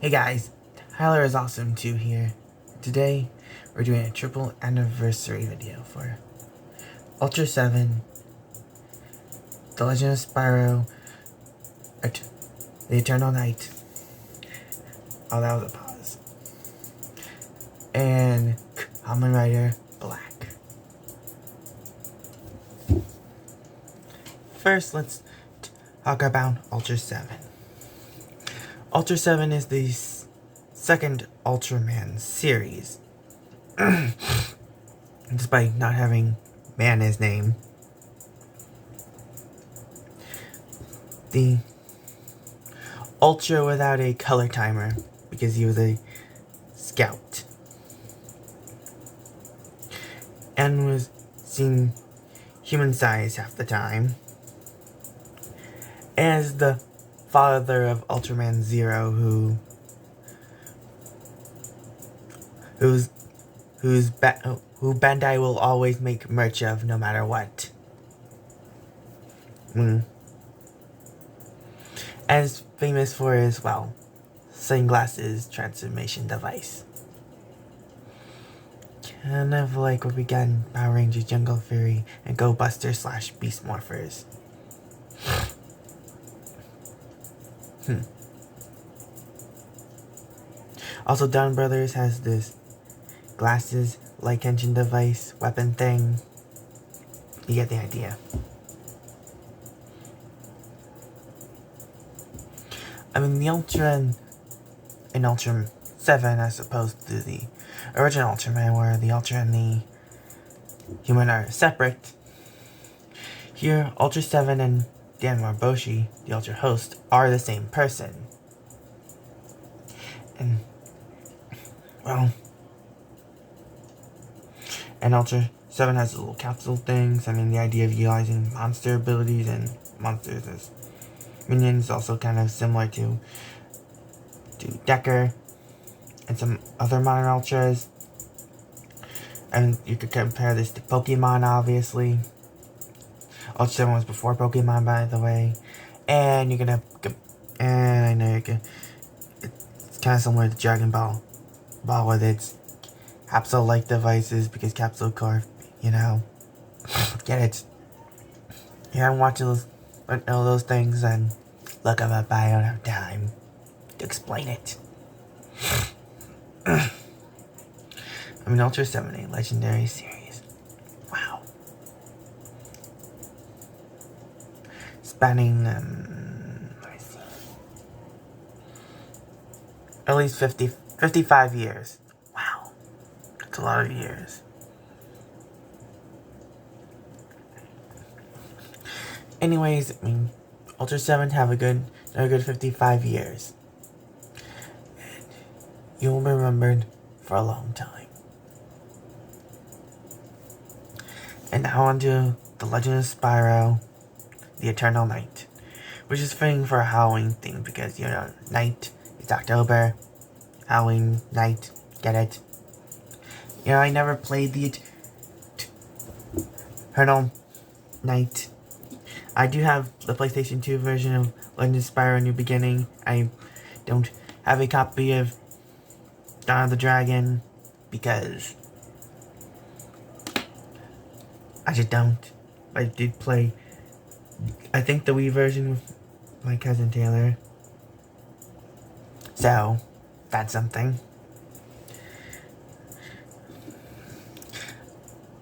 Hey guys, Tyler is awesome too here. Today, we're doing a triple anniversary video for Ultra 7, The Legend of Spyro, The Eternal Night. Oh, that was a pause. And Kamen Rider Black. First, let's talk about Ultra 7. Ultra 7 is the second Ultraman series. Despite not having man in his name. The Ultra without a color timer, because he was a scout. And was seen human size half the time. As the father of Ultraman Zero, who Bandai will always make merch of no matter what. As famous for his, well, sunglasses transformation device. Kind of like what we got in Power Rangers Jungle Fury and Go Buster / Beast Morphers. Also, Dunn Brothers has this glasses, light engine device, weapon thing. You get the idea. I mean, the Ultra in Ultra 7 as opposed to the original Ultraman, where the Ultra and the human are separate. Here, Ultra 7 and Dan Marboshi, the Ultra host, are the same person. And, well, and Ultra 7 has little capsule things. I mean, the idea of utilizing monster abilities and monsters as minions is also kind of similar to Decker and some other modern Ultras. And you could compare this to Pokemon, obviously. Ultra 7 was before Pokemon, by the way. And you're gonna, and I know it's kind of similar to Dragon Ball with its capsule-like devices, because Capsule Corp, you know, get it. You haven't watched those, but know those things, then look them up. I don't have time to explain it. I mean, Ultra 7, a legendary series. Wow. Spanning, let me see, at least 55 years. Wow. That's a lot of years. Anyways, I mean, Ultra 7 have another good 55 years. And you'll be remembered for a long time. And now on to The Legend of Spyro, The Eternal Night, which is fitting for a Halloween theme, because, you know, night, it's October, Halloween, night, get it? You know, I never played the Eternal Night. I do have the PlayStation 2 version of Legend of Spyro New Beginning. I don't have a copy of Dawn of the Dragon, because I just don't. I did play, I think, the Wii version with my cousin Taylor. So, that's something.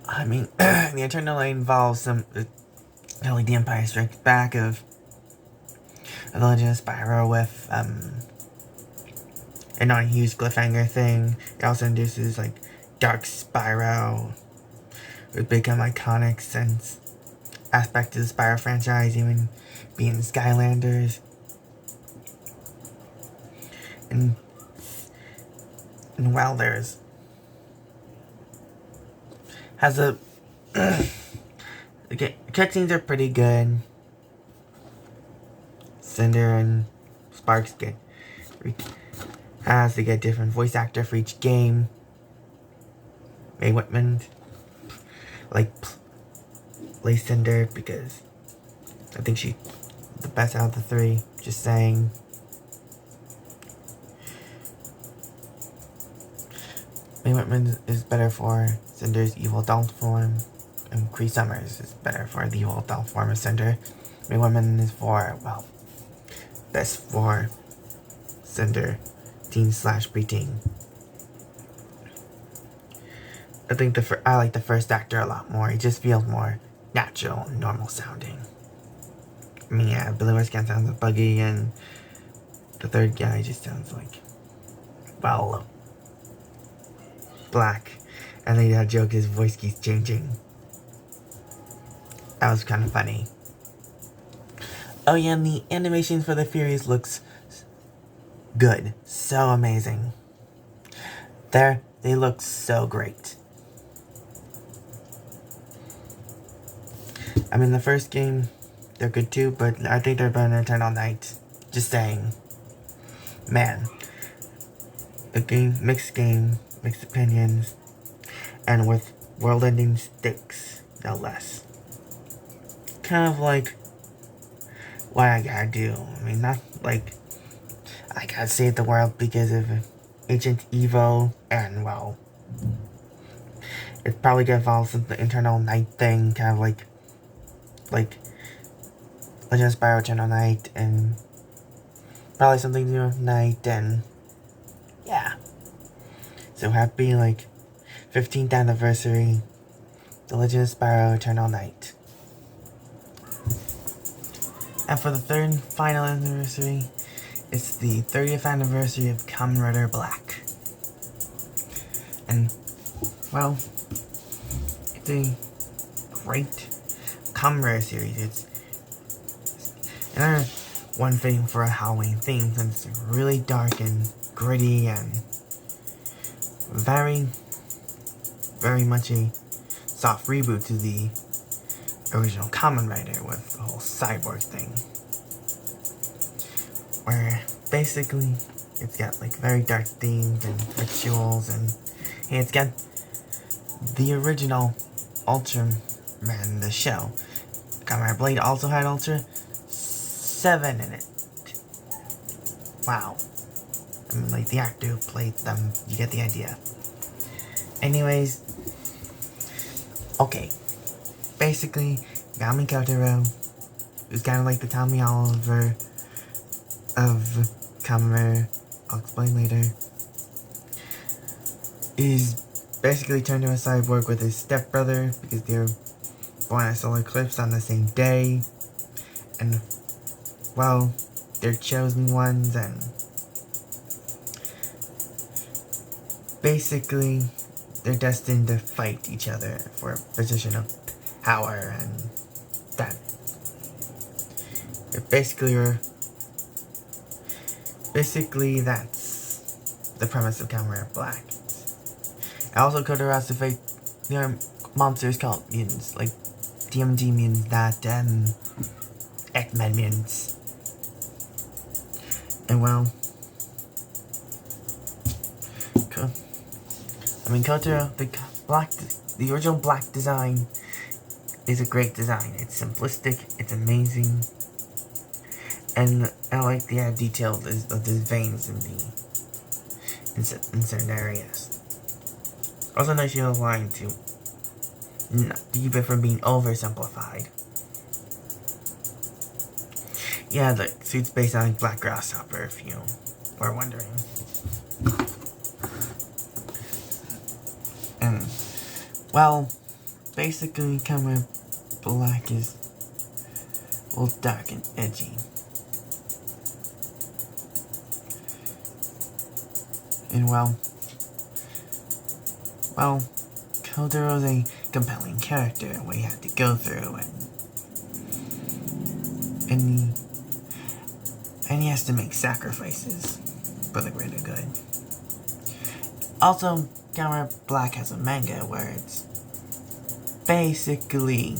I mean, the Eternal Night involves some the Empire Strikes Back of The Legend of Spyro with a non-huge cliffhanger thing. It also introduces like Dark Spyro, with become iconic since aspect of the Spyro franchise, even being Skylanders. And while there's has a the cutscenes are pretty good. Cinder and Sparks get different voice actor for each game. Mae Whitman plays Cinder, because I think she's the best out of the three. Just saying. May Whitman is better for Cinder's evil adult form, and Cree Summers is better for the evil adult form of Cinder. May Whitman is for, well, best for Cinder, teen/preteen. I think I like the first actor a lot more. He just feels more natural and normal sounding. I mean, yeah, Billy Westcott sounds like Buggy, and the third guy just sounds like, well, Black. And then that joke, his voice keeps changing. That was kind of funny. Oh yeah, and the animation for the Furies looks good. So amazing. They look so great. I mean, the first game, they're good too, but I think they're better than Eternal Night. Just saying. Man. Mixed opinions, and with world-ending stakes, no less. Kind of like what I gotta do. I mean, not like I gotta save the world because of Agent Evo, and well, it's probably gonna involve some Eternal Night thing, kind of like Legend of Spyro Eternal Night, and probably something to do with Night, and yeah. So happy, 15th anniversary, The Legend of Spyro Eternal Night. And for the third and final anniversary, it's the 30th anniversary of Kamen Rider Black. And, well, it's a great Kamen Rider series. It's another one fitting for a Halloween theme, since it's really dark and gritty and very, very much a soft reboot to the original Kamen Rider with the whole cyborg thing. Where basically it's got very dark themes and rituals, and it's got the original Ultraman, the show. Kamen Rider Blade also had Ultra 7 in it. Wow. I mean, the actor who played them, you get the idea. Anyways, okay. Basically, Yami Kotaro, who's kind of like the Tommy Oliver of Kamen Rider, I'll explain later, is basically turned into a cyborg with his stepbrother because they were born at solar eclipse on the same day. And, well, they're chosen ones, and basically they're destined to fight each other for a position of power, and that basically that's the premise of Kamen Rider Black. And also Kotaro has to fight monsters called mutants, like DMG mutants, that, and X-Men mutants. And well, Kotaro, the original Black design is a great design. It's simplistic, it's amazing, and I like the added detail of the veins in certain areas. Also nice you line to keep it from being oversimplified. Yeah, the suit's based on Black Grasshopper, if you were wondering. And, well, basically, Kamen Rider Black is, well, dark and edgy. And, well, Kotaro's a compelling character, what he had to go through, and he has to make sacrifices for the greater good. Also, Kamen Rider Black has a manga where it's basically,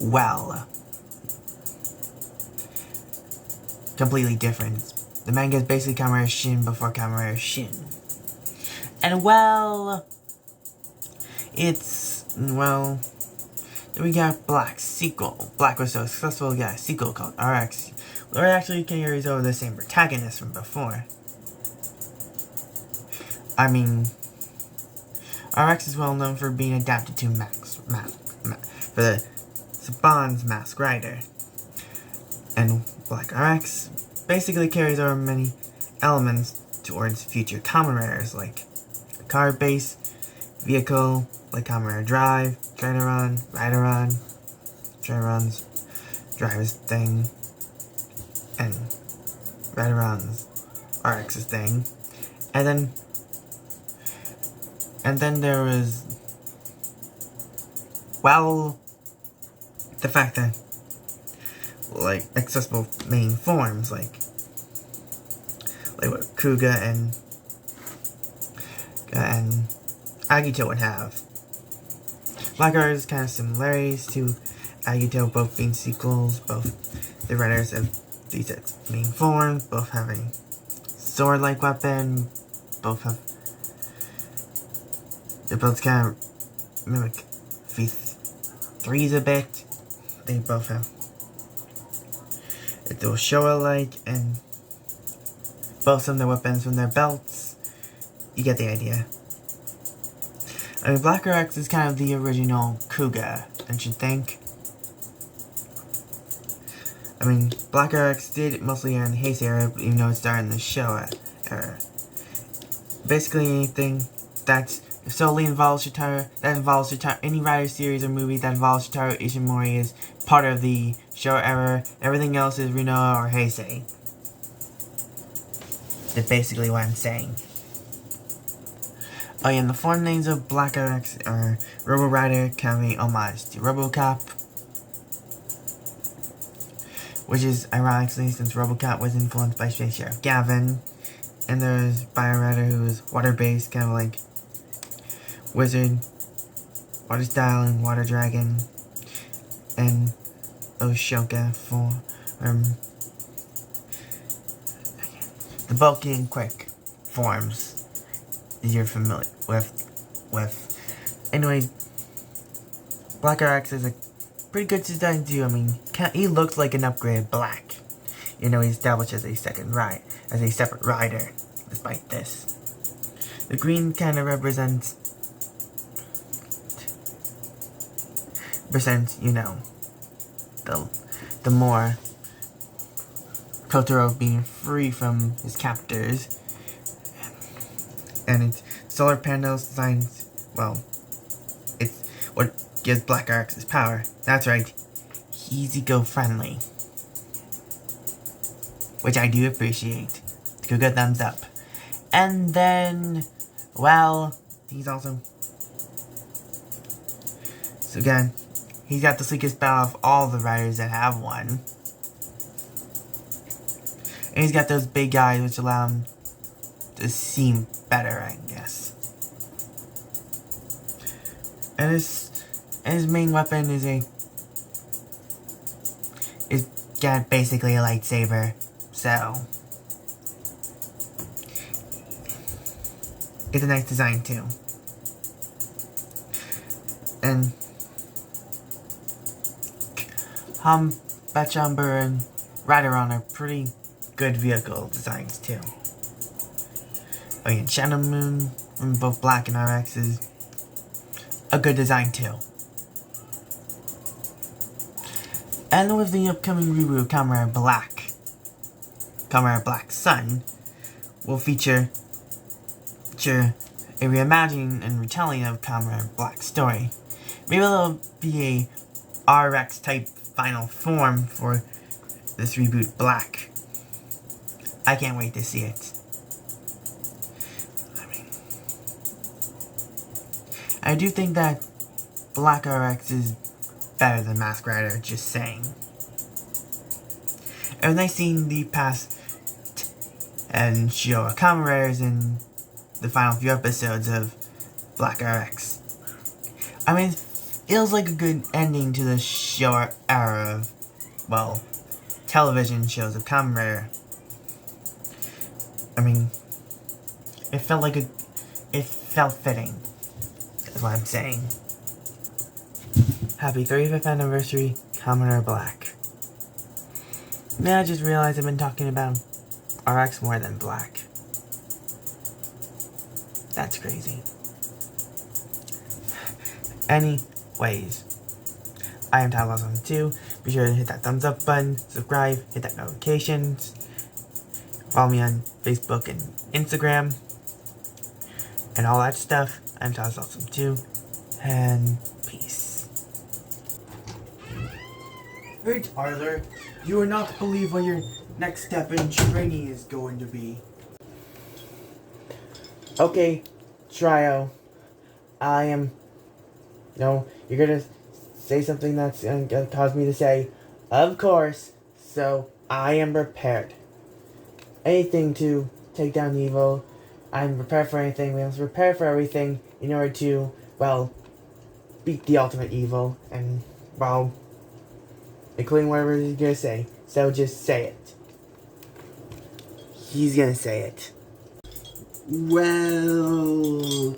well, completely different. The manga is basically Kamen Rider Shin before Kamen Rider Shin. And, well, we got Black's sequel. Black was so successful, we got a sequel called RX, where it actually carries over the same protagonist from before. I mean, RX is well known for being adapted to for the Saban's Mask Rider. And Black RX basically carries over many elements towards future Kamen Riders, like a car-based vehicle, like Kamen Rider Drive, Run, Rider-Run's Driver's thing, and Rider-Run's RX's thing. And then there was, well, the fact that, like, accessible main forms, like what Kuga and Agito would have. Black Riders kind of similarities to Agito, both being sequels, both the Riders of these main forms, both having sword-like weapon, they both kind of mimic V3s a bit. They both have a dual Showa-like, and both of their weapons from their belts. You get the idea. I mean, Black RX is kind of the original Kuga, don't you think? I mean, Black RX did mostly air in the Heisei era, even though it started in the Showa era. Basically anything that solely involves Shotaro, any Rider series or movie that involves Shotaro Ishimori is part of the Showa era. Everything else is Renoa or Heisei. That's basically what I'm saying. Oh yeah, and the form names of Black RX are Robo Rider, Kami, homage to RoboCop, which is ironically since RoboCop was influenced by Space Sheriff Gavin. And there's Bio Rider, who is water-based, kind of like Wizard, Water Style, and Water Dragon, and Oshoka for the bulky and quick forms that you're familiar with. Anyway, Black RX is a pretty good design too. I mean, he looks like an upgraded Black. You know, he's established as a separate rider, despite this. The green kind of represents, you know, the more Kotaro being free from his captors. And its solar panels designed, well, it's what gives Black RX his power. That's right, he's eco-friendly. Which I do appreciate. Good thumbs up. And then, well, he's also, so again, he's got the sleekest bow of all the riders that have one. And he's got those big eyes which allow him to see better, I guess. And his main weapon is got basically a lightsaber. So, it's a nice design too. And Bachamber and Rideron are pretty good vehicle designs too. Oh yeah, Shadow Moon from both Black and RX is a good design too. And with the upcoming reboot of Kamen Rider Black Sun will feature a reimagining and retelling of Kamen Rider Black's story. Maybe there'll be a RX type final form for this reboot Black. I can't wait to see it. I do think that Black RX is better than Mask Rider, just saying. And when I seen the past and show Kamen Riders in the final few episodes of Black RX, I mean, it feels like a good ending to the show era of, well, television shows of Kamen Rider. I mean, it felt fitting, is what I'm saying. Happy 35th anniversary, Kamen Rider Black. Now I just realized I've been talking about RX more than Black. That's crazy. Anyways, I am Tyler2. Be sure to hit that thumbs up button, subscribe, hit that notifications. Follow me on Facebook and Instagram. And all that stuff. I'm Tyler2. And peace. Hey Tyler, you will not believe what your next step in training is going to be. Okay, Trio. No, you're gonna say something that's gonna cause me to say, of course, so I am prepared. Anything to take down evil. I'm prepared for anything. We must prepare for everything in order to, well, beat the ultimate evil. And, well, including whatever he's gonna say. So just say it. He's gonna say it. Well,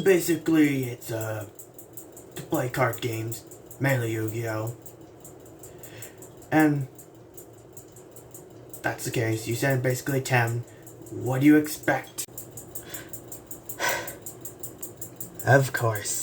basically, it's, to play card games. Mainly Yu-Gi-Oh! And that's the case. You said basically 10. What do you expect? Of course.